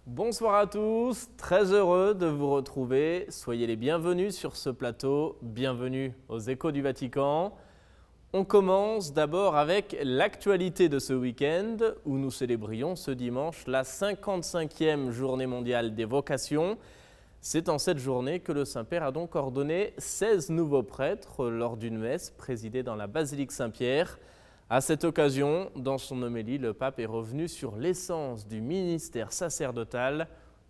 Bonsoir à tous, très heureux de vous retrouver. Soyez les bienvenus sur ce plateau, bienvenue aux Échos du Vatican. On commence d'abord avec l'actualité de ce week-end où nous célébrions ce dimanche la 55e journée mondiale des vocations. C'est en cette journée que le Saint-Père a donc ordonné 16 nouveaux prêtres lors d'une messe présidée dans la basilique Saint-Pierre. À cette occasion, dans son homélie, le pape est revenu sur l'essence du ministère sacerdotal.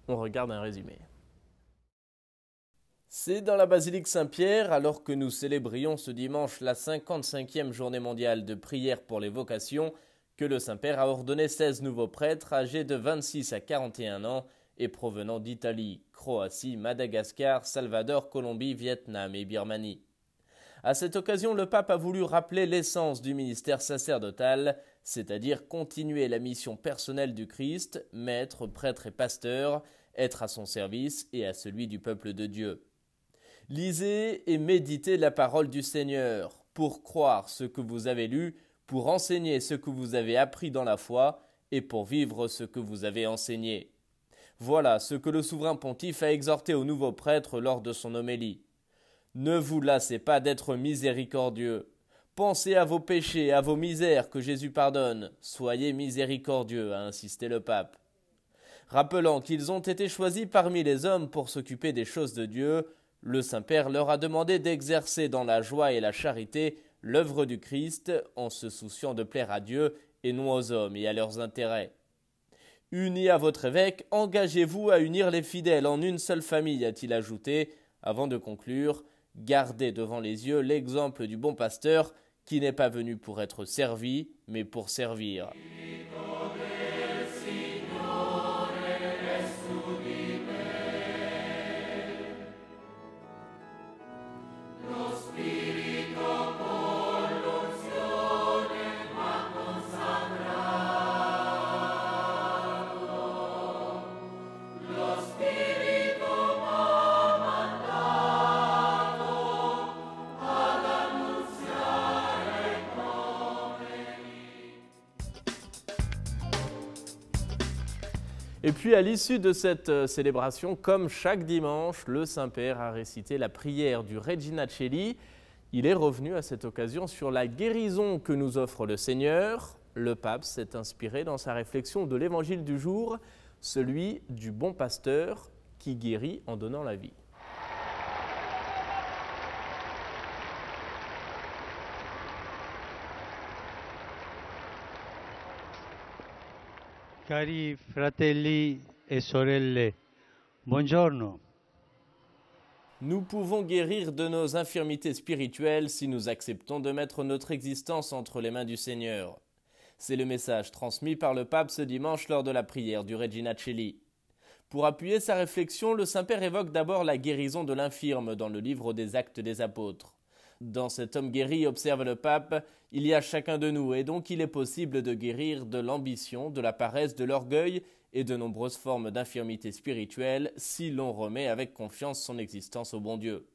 On regarde un résumé. C'est dans la basilique Saint-Pierre, alors que nous célébrions ce dimanche la 55e journée mondiale de prière pour les vocations, que le Saint-Père a ordonné 16 nouveaux prêtres âgés de 26 à 41 ans et provenant d'Italie, Croatie, Madagascar, Salvador, Colombie, Vietnam et Birmanie. À cette occasion, le pape a voulu rappeler l'essence du ministère sacerdotal, c'est-à-dire continuer la mission personnelle du Christ, maître, prêtre et pasteur, être à son service et à celui du peuple de Dieu. Lisez et méditez la parole du Seigneur, pour croire ce que vous avez lu, pour enseigner ce que vous avez appris dans la foi et pour vivre ce que vous avez enseigné. Voilà ce que le souverain pontife a exhorté aux nouveaux prêtres lors de son homélie. Ne vous lassez pas d'être miséricordieux. Pensez à vos péchés, à vos misères que Jésus pardonne. Soyez miséricordieux, a insisté le pape. Rappelant qu'ils ont été choisis parmi les hommes pour s'occuper des choses de Dieu, le Saint-Père leur a demandé d'exercer dans la joie et la charité l'œuvre du Christ en se souciant de plaire à Dieu et non aux hommes et à leurs intérêts. Unis à votre évêque, engagez-vous à unir les fidèles en une seule famille, a-t-il ajouté, avant de conclure. Gardez devant les yeux l'exemple du bon pasteur qui n'est pas venu pour être servi, mais pour servir. Et puis à l'issue de cette célébration, comme chaque dimanche, le Saint-Père a récité la prière du Regina Coeli. Il est revenu à cette occasion sur la guérison que nous offre le Seigneur. Le pape s'est inspiré dans sa réflexion de l'évangile du jour, celui du bon pasteur qui guérit en donnant la vie. Cari fratelli e sorelle, buongiorno. Nous pouvons guérir de nos infirmités spirituelles si nous acceptons de mettre notre existence entre les mains du Seigneur. C'est le message transmis par le pape ce dimanche lors de la prière du Regina Coeli. Pour appuyer sa réflexion, le Saint-Père évoque d'abord la guérison de l'infirme dans le livre des Actes des Apôtres. Dans cet homme guéri, observe le pape, il y a chacun de nous et donc il est possible de guérir de l'ambition, de la paresse, de l'orgueil et de nombreuses formes d'infirmité spirituelle si l'on remet avec confiance son existence au bon Dieu.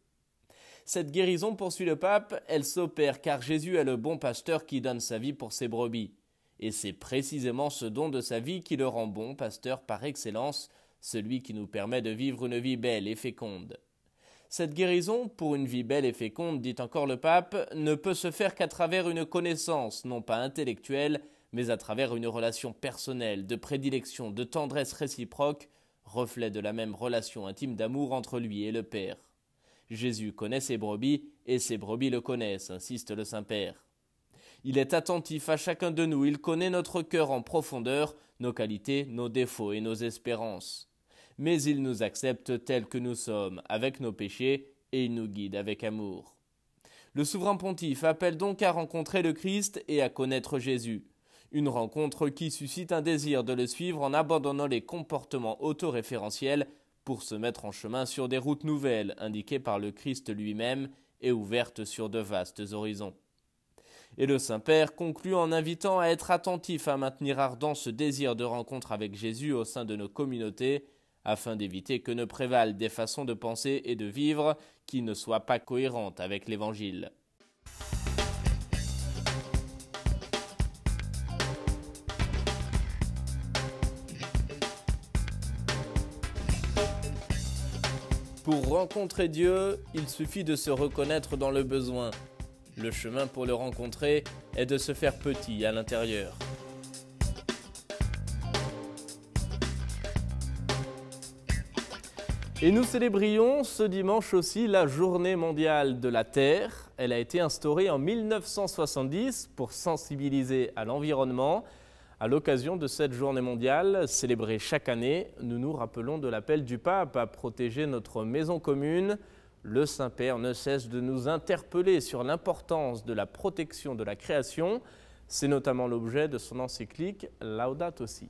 Cette guérison, poursuit le pape, elle s'opère car Jésus est le bon pasteur qui donne sa vie pour ses brebis. Et c'est précisément ce don de sa vie qui le rend bon pasteur par excellence, celui qui nous permet de vivre une vie belle et féconde. Cette guérison, pour une vie belle et féconde, dit encore le pape, ne peut se faire qu'à travers une connaissance, non pas intellectuelle, mais à travers une relation personnelle, de prédilection, de tendresse réciproque, reflet de la même relation intime d'amour entre lui et le Père. Jésus connaît ses brebis, et ses brebis le connaissent, insiste le Saint-Père. Il est attentif à chacun de nous, il connaît notre cœur en profondeur, nos qualités, nos défauts et nos espérances. Mais il nous accepte tels que nous sommes, avec nos péchés, et il nous guide avec amour. Le souverain pontife appelle donc à rencontrer le Christ et à connaître Jésus. Une rencontre qui suscite un désir de le suivre en abandonnant les comportements autoréférentiels pour se mettre en chemin sur des routes nouvelles indiquées par le Christ lui-même et ouvertes sur de vastes horizons. Et le Saint-Père conclut en invitant à être attentif à maintenir ardent ce désir de rencontre avec Jésus au sein de nos communautés, afin d'éviter que ne prévalent des façons de penser et de vivre qui ne soient pas cohérentes avec l'Évangile. Pour rencontrer Dieu, il suffit de se reconnaître dans le besoin. Le chemin pour le rencontrer est de se faire petit à l'intérieur. Et nous célébrions ce dimanche aussi la Journée mondiale de la Terre. Elle a été instaurée en 1970 pour sensibiliser à l'environnement. À l'occasion de cette journée mondiale, célébrée chaque année, nous nous rappelons de l'appel du pape à protéger notre maison commune. Le Saint-Père ne cesse de nous interpeller sur l'importance de la protection de la création. C'est notamment l'objet de son encyclique Laudato Si.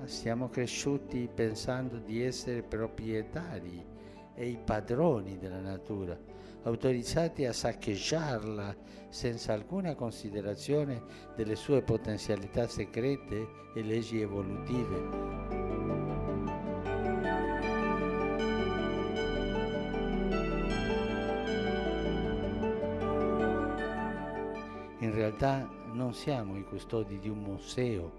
Siamo cresciuti pensando di essere proprietari e i padroni della natura, autorizzati a saccheggiarla senza alcuna considerazione delle sue potenzialità segrete e leggi evolutive. In realtà non siamo i custodi di un museo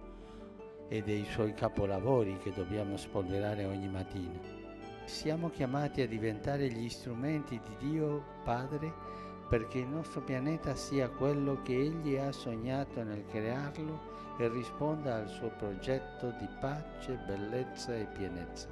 e dei suoi capolavori che dobbiamo spolverare ogni mattina. Siamo chiamati a diventare gli strumenti di Dio Padre perché il nostro pianeta sia quello che Egli ha sognato nel crearlo e risponda al suo progetto di pace, bellezza e pienezza.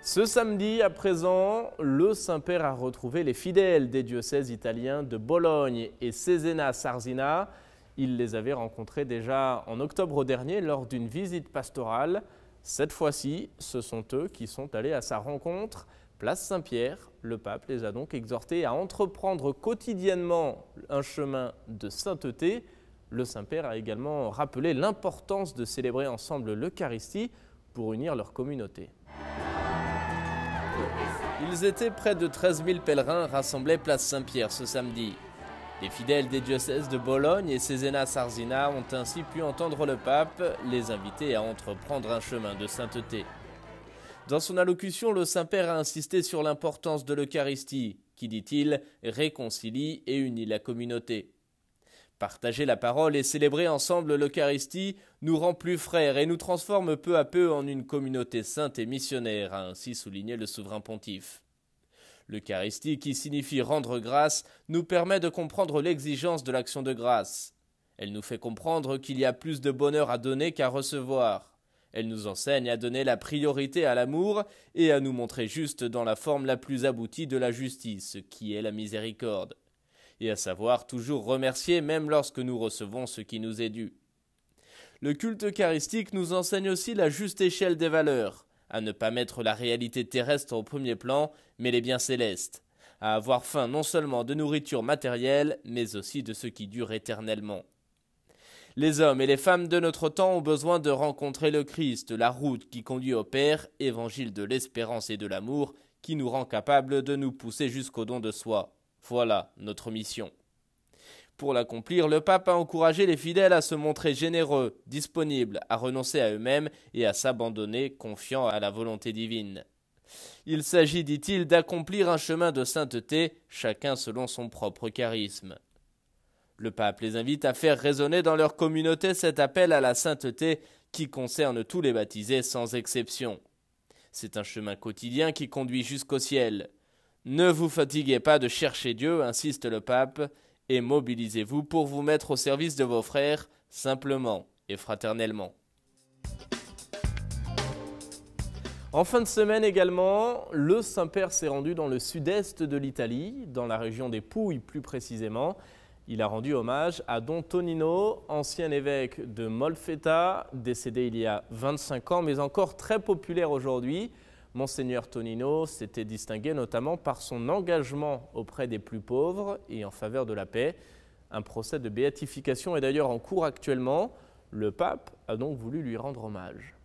Ce samedi, à présent, le Saint-Père a retrouvé les fidèles des diocèses italiens de Bologne et Cesena-Sarzina. Il les avait rencontrés déjà en octobre dernier lors d'une visite pastorale. Cette fois-ci, ce sont eux qui sont allés à sa rencontre. Place Saint-Pierre, le pape les a donc exhortés à entreprendre quotidiennement un chemin de sainteté. Le Saint-Père a également rappelé l'importance de célébrer ensemble l'Eucharistie pour unir leur communauté. Ils étaient près de 13 000 pèlerins rassemblés place Saint-Pierre ce samedi. Les fidèles des diocèses de Bologne et Cesena-Sarzina ont ainsi pu entendre le pape les inviter à entreprendre un chemin de sainteté. Dans son allocution, le Saint-Père a insisté sur l'importance de l'Eucharistie, qui, dit-il, réconcilie et unit la communauté. Partager la parole et célébrer ensemble l'Eucharistie nous rend plus frères et nous transforme peu à peu en une communauté sainte et missionnaire, a ainsi souligné le souverain pontife. L'Eucharistie, qui signifie rendre grâce, nous permet de comprendre l'exigence de l'action de grâce. Elle nous fait comprendre qu'il y a plus de bonheur à donner qu'à recevoir. Elle nous enseigne à donner la priorité à l'amour et à nous montrer juste dans la forme la plus aboutie de la justice, qui est la miséricorde, et à savoir toujours remercier même lorsque nous recevons ce qui nous est dû. Le culte eucharistique nous enseigne aussi la juste échelle des valeurs, à ne pas mettre la réalité terrestre au premier plan, mais les biens célestes, à avoir faim non seulement de nourriture matérielle, mais aussi de ce qui dure éternellement. Les hommes et les femmes de notre temps ont besoin de rencontrer le Christ, la route qui conduit au Père, évangile de l'espérance et de l'amour, qui nous rend capables de nous pousser jusqu'au don de soi. Voilà notre mission. Pour l'accomplir, le pape a encouragé les fidèles à se montrer généreux, disponibles, à renoncer à eux-mêmes et à s'abandonner, confiants à la volonté divine. Il s'agit, dit-il, d'accomplir un chemin de sainteté, chacun selon son propre charisme. Le pape les invite à faire résonner dans leur communauté cet appel à la sainteté qui concerne tous les baptisés sans exception. C'est un chemin quotidien qui conduit jusqu'au ciel. Ne vous fatiguez pas de chercher Dieu, insiste le pape, et mobilisez-vous pour vous mettre au service de vos frères, simplement et fraternellement. En fin de semaine également, le Saint-Père s'est rendu dans le sud-est de l'Italie, dans la région des Pouilles plus précisément. Il a rendu hommage à Don Tonino, ancien évêque de Molfetta, décédé il y a 25 ans, mais encore très populaire aujourd'hui. Monseigneur Tonino s'était distingué notamment par son engagement auprès des plus pauvres et en faveur de la paix. Un procès de béatification est d'ailleurs en cours actuellement. Le pape a donc voulu lui rendre hommage.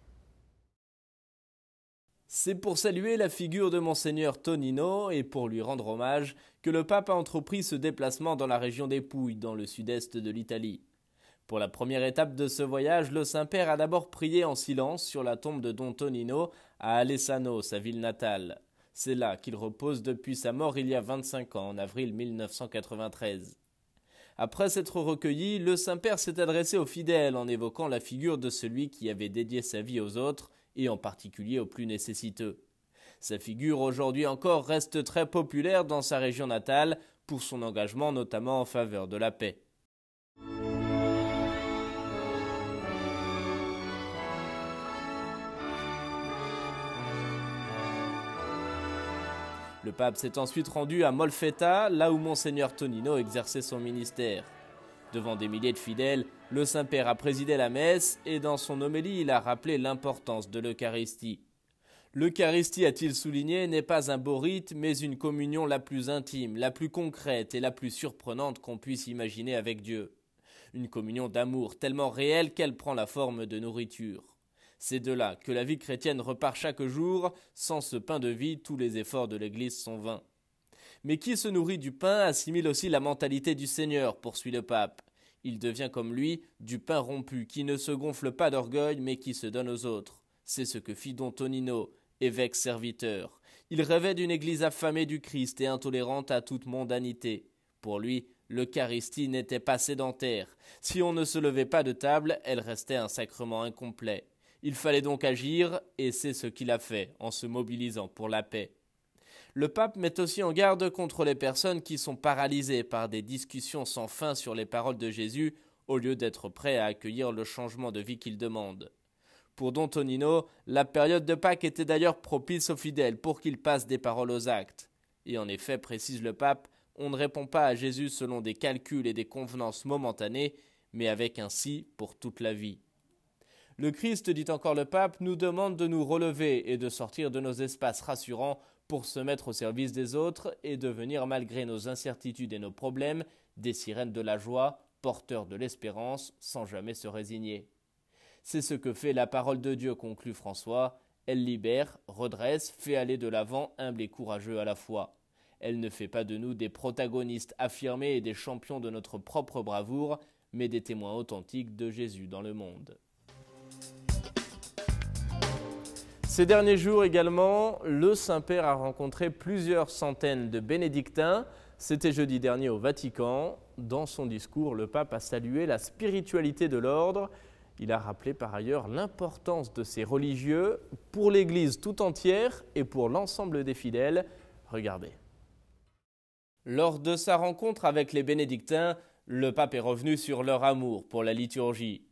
C'est pour saluer la figure de Monseigneur Tonino et pour lui rendre hommage que le pape a entrepris ce déplacement dans la région des Pouilles, dans le sud-est de l'Italie. Pour la première étape de ce voyage, le Saint-Père a d'abord prié en silence sur la tombe de Don Tonino à Alessano, sa ville natale. C'est là qu'il repose depuis sa mort il y a 25 ans, en avril 1993. Après s'être recueilli, le Saint-Père s'est adressé aux fidèles en évoquant la figure de celui qui avait dédié sa vie aux autres et en particulier aux plus nécessiteux. Sa figure aujourd'hui encore reste très populaire dans sa région natale pour son engagement notamment en faveur de la paix. Le pape s'est ensuite rendu à Molfetta, là où Monseigneur Tonino exerçait son ministère. Devant des milliers de fidèles, le Saint-Père a présidé la messe et dans son homélie, il a rappelé l'importance de l'Eucharistie. L'Eucharistie, a-t-il souligné, n'est pas un beau rite, mais une communion la plus intime, la plus concrète et la plus surprenante qu'on puisse imaginer avec Dieu. Une communion d'amour tellement réelle qu'elle prend la forme de nourriture. C'est de là que la vie chrétienne repart chaque jour. Sans ce pain de vie, tous les efforts de l'Église sont vains. Mais qui se nourrit du pain assimile aussi la mentalité du Seigneur, poursuit le pape. Il devient comme lui du pain rompu, qui ne se gonfle pas d'orgueil, mais qui se donne aux autres. C'est ce que fit don Tonino, évêque serviteur. Il rêvait d'une Église affamée du Christ et intolérante à toute mondanité. Pour lui, l'Eucharistie n'était pas sédentaire. Si on ne se levait pas de table, elle restait un sacrement incomplet. Il fallait donc agir, et c'est ce qu'il a fait, en se mobilisant pour la paix. Le pape met aussi en garde contre les personnes qui sont paralysées par des discussions sans fin sur les paroles de Jésus, au lieu d'être prêts à accueillir le changement de vie qu'il demande. Pour don Tonino, la période de Pâques était d'ailleurs propice aux fidèles pour qu'ils passent des paroles aux actes. Et en effet, précise le pape, on ne répond pas à Jésus selon des calculs et des convenances momentanées, mais avec un si pour toute la vie. Le Christ, dit encore le pape, nous demande de nous relever et de sortir de nos espaces rassurants pour se mettre au service des autres et devenir, malgré nos incertitudes et nos problèmes, des sirènes de la joie, porteurs de l'espérance, sans jamais se résigner. C'est ce que fait la parole de Dieu, conclut François. Elle libère, redresse, fait aller de l'avant, humble et courageux à la fois. Elle ne fait pas de nous des protagonistes affirmés et des champions de notre propre bravoure, mais des témoins authentiques de Jésus dans le monde. Ces derniers jours également, le Saint-Père a rencontré plusieurs centaines de bénédictins. C'était jeudi dernier au Vatican. Dans son discours, le pape a salué la spiritualité de l'ordre. Il a rappelé par ailleurs l'importance de ces religieux pour l'Église tout entière et pour l'ensemble des fidèles. Regardez. Lors de sa rencontre avec les bénédictins, le pape est revenu sur leur amour pour la liturgie.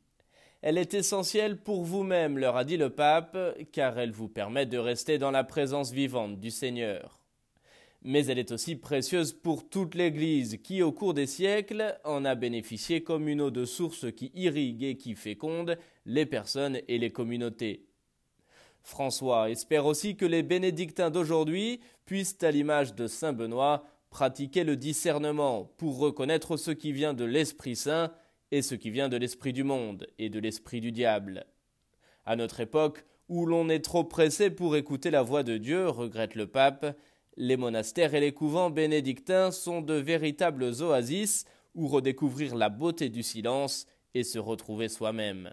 Elle est essentielle pour vous-même, leur a dit le pape, car elle vous permet de rester dans la présence vivante du Seigneur. Mais elle est aussi précieuse pour toute l'Église, qui au cours des siècles en a bénéficié comme une eau de source qui irrigue et qui féconde les personnes et les communautés. François espère aussi que les bénédictins d'aujourd'hui puissent, à l'image de saint Benoît, pratiquer le discernement pour reconnaître ce qui vient de l'Esprit Saint et ce qui vient de l'esprit du monde et de l'esprit du diable. À notre époque, où l'on est trop pressé pour écouter la voix de Dieu, regrette le pape, les monastères et les couvents bénédictins sont de véritables oasis où redécouvrir la beauté du silence et se retrouver soi-même.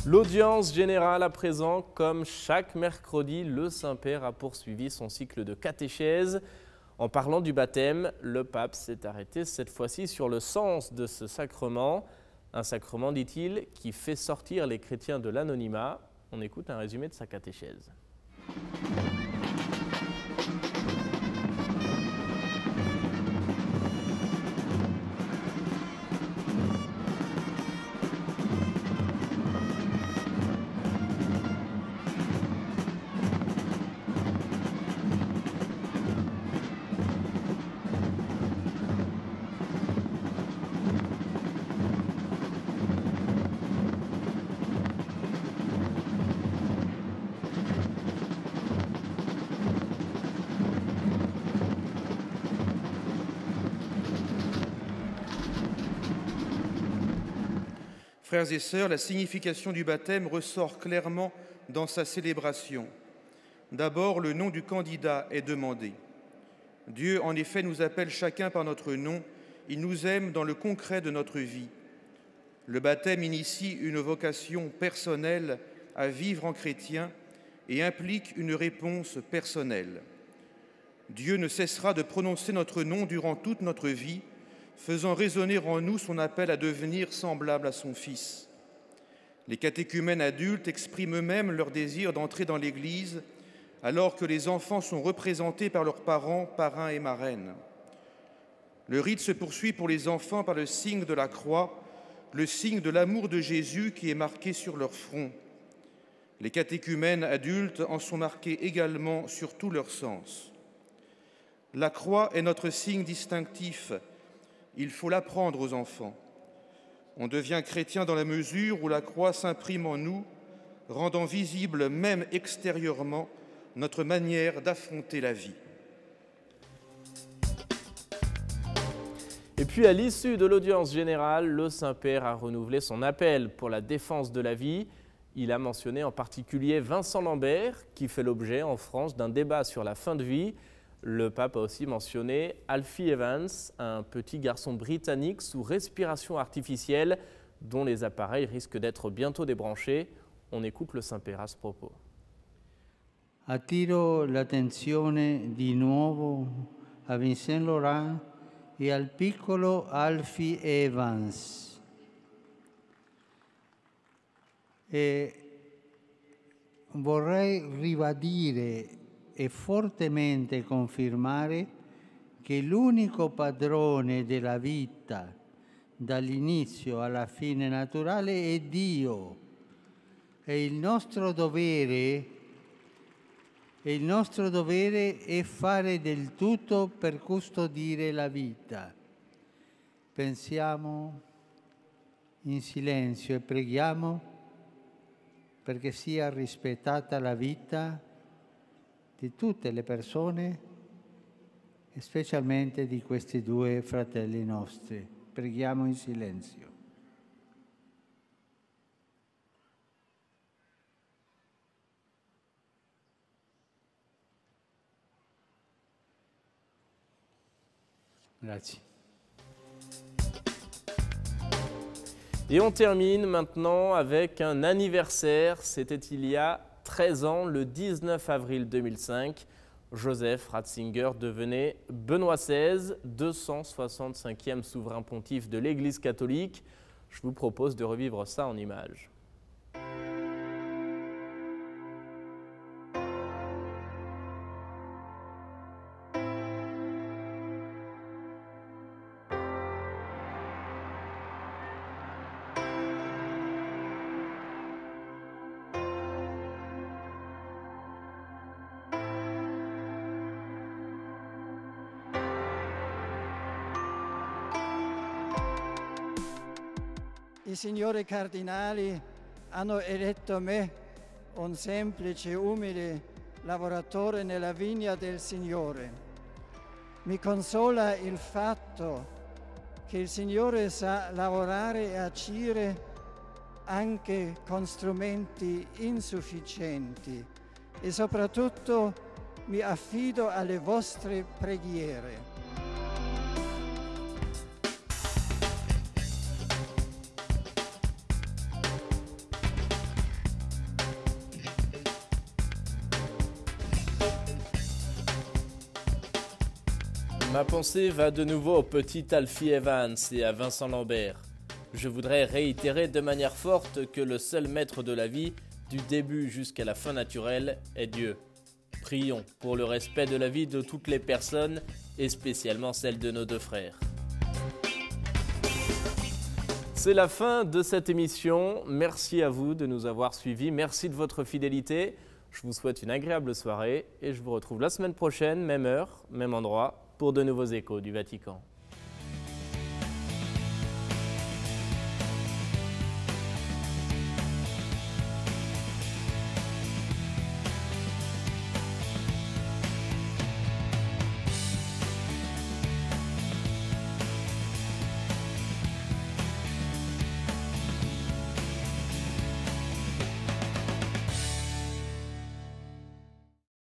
L'audience générale à présent, comme chaque mercredi, le Saint-Père a poursuivi son cycle de catéchèse. En parlant du baptême, le pape s'est arrêté cette fois-ci sur le sens de ce sacrement. Un sacrement, dit-il, qui fait sortir les chrétiens de l'anonymat. On écoute un résumé de sa catéchèse. Frères et sœurs, la signification du baptême ressort clairement dans sa célébration. D'abord, le nom du candidat est demandé. Dieu, en effet, nous appelle chacun par notre nom. Il nous aime dans le concret de notre vie. Le baptême initie une vocation personnelle à vivre en chrétien et implique une réponse personnelle. Dieu ne cessera de prononcer notre nom durant toute notre vie, faisant résonner en nous son appel à devenir semblable à son Fils. Les catéchumènes adultes expriment eux-mêmes leur désir d'entrer dans l'Église, alors que les enfants sont représentés par leurs parents, parrains et marraines. Le rite se poursuit pour les enfants par le signe de la croix, le signe de l'amour de Jésus qui est marqué sur leur front. Les catéchumènes adultes en sont marqués également sur tout leur sens. La croix est notre signe distinctif. Il faut l'apprendre aux enfants. On devient chrétien dans la mesure où la croix s'imprime en nous, rendant visible, même extérieurement, notre manière d'affronter la vie. Et puis à l'issue de l'audience générale, le Saint-Père a renouvelé son appel pour la défense de la vie. Il a mentionné en particulier Vincent Lambert, qui fait l'objet en France d'un débat sur la fin de vie. Le pape a aussi mentionné Alfie Evans, un petit garçon britannique sous respiration artificielle, dont les appareils risquent d'être bientôt débranchés. On écoute le Saint-Père à ce propos. Attiro l'attenzione di nuovo a Vincent Laurent e al piccolo Alfie Evans. E vorrei ribadire e fortemente confermare che l'unico padrone della vita dall'inizio alla fine naturale è Dio e il nostro dovere è fare del tutto per custodire la vita. Pensiamo in silenzio e preghiamo perché sia rispettata la vita di tutte le persone, e specialmente di questi due fratelli nostri. Preghiamo in silenzio. Grazie. Et on termine maintenant avec un anniversaire. C'était il y a 13 ans, le 19 avril 2005. Joseph Ratzinger devenait Benoît XVI, 265e souverain pontife de l'Église catholique. Je vous propose de revivre ça en images. I signori cardinali hanno eletto me, un semplice, umile lavoratore nella vigna del Signore. Mi consola il fatto che il Signore sa lavorare e agire anche con strumenti insufficienti e soprattutto mi affido alle vostre preghiere. Ma pensée va de nouveau au petit Alfie Evans et à Vincent Lambert. Je voudrais réitérer de manière forte que le seul maître de la vie, du début jusqu'à la fin naturelle, est Dieu. Prions pour le respect de la vie de toutes les personnes et spécialement celle de nos deux frères. C'est la fin de cette émission. Merci à vous de nous avoir suivis. Merci de votre fidélité. Je vous souhaite une agréable soirée et je vous retrouve la semaine prochaine, même heure, même endroit, pour de nouveaux échos du Vatican.